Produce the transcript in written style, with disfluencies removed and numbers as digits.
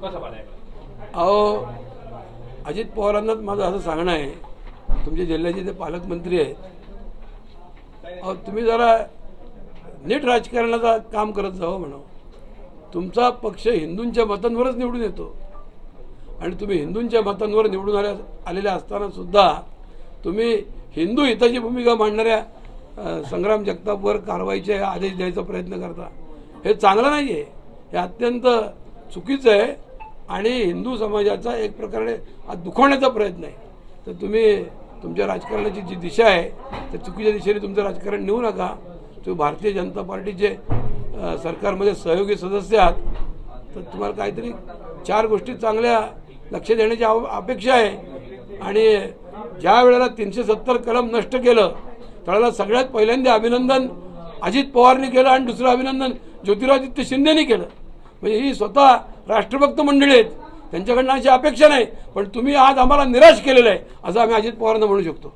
कसं पाहताय? अहो, अजित पवारांनाच माझं असं सांगणं आहे, तुमच्या जिल्ह्याचे ते पालकमंत्री आहेत, अहो तुम्ही जरा नीट राजकारणाचं काम करत जावं म्हणा. तुमचा पक्ष हिंदूंच्या मतांवरच निवडून येतो आणि तुम्ही हिंदूंच्या मतांवर निवडून आलेल्या असताना सुद्धा तुम्ही हिंदू हिताची भूमिका मांडणाऱ्या संग्राम जगतापवर कारवाईचे आदेश द्यायचा प्रयत्न करता. हे चांगलं नाही आहे, हे अत्यंत चुकीचं आहे आणि हिंदू समाजाचा एक प्रकारे दुखवण्याचा प्रयत्न आहे. तर तुम्ही तुमच्या राजकारणाची जी दिशा आहे त्या चुकीच्या दिशेने तुमचं राजकारण नेऊ नका. तुम्ही भारतीय जनता पार्टीचे सरकारमध्ये सहयोगी सदस्य आहात, तर तुम्हाला काहीतरी 4 गोष्टी चांगल्या लक्ष देण्याची अपेक्षा आहे. आणि ज्या वेळेला 370 कलम नष्ट केलं त्यावेळेला सगळ्यात पहिल्यांदा अभिनंदन अजित पवारनी केलं आणि दुसरं अभिनंदन ज्योतिरादित्य शिंदेनी केलं. म्हणजे ही स्वतः राष्ट्रभक्त मंडळी आहेत, त्यांच्याकडनं अशी अपेक्षा नाही. पण तुम्ही आज आम्हाला निराश केलेलं आहे असं आम्ही अजित पवारांना म्हणू शकतो.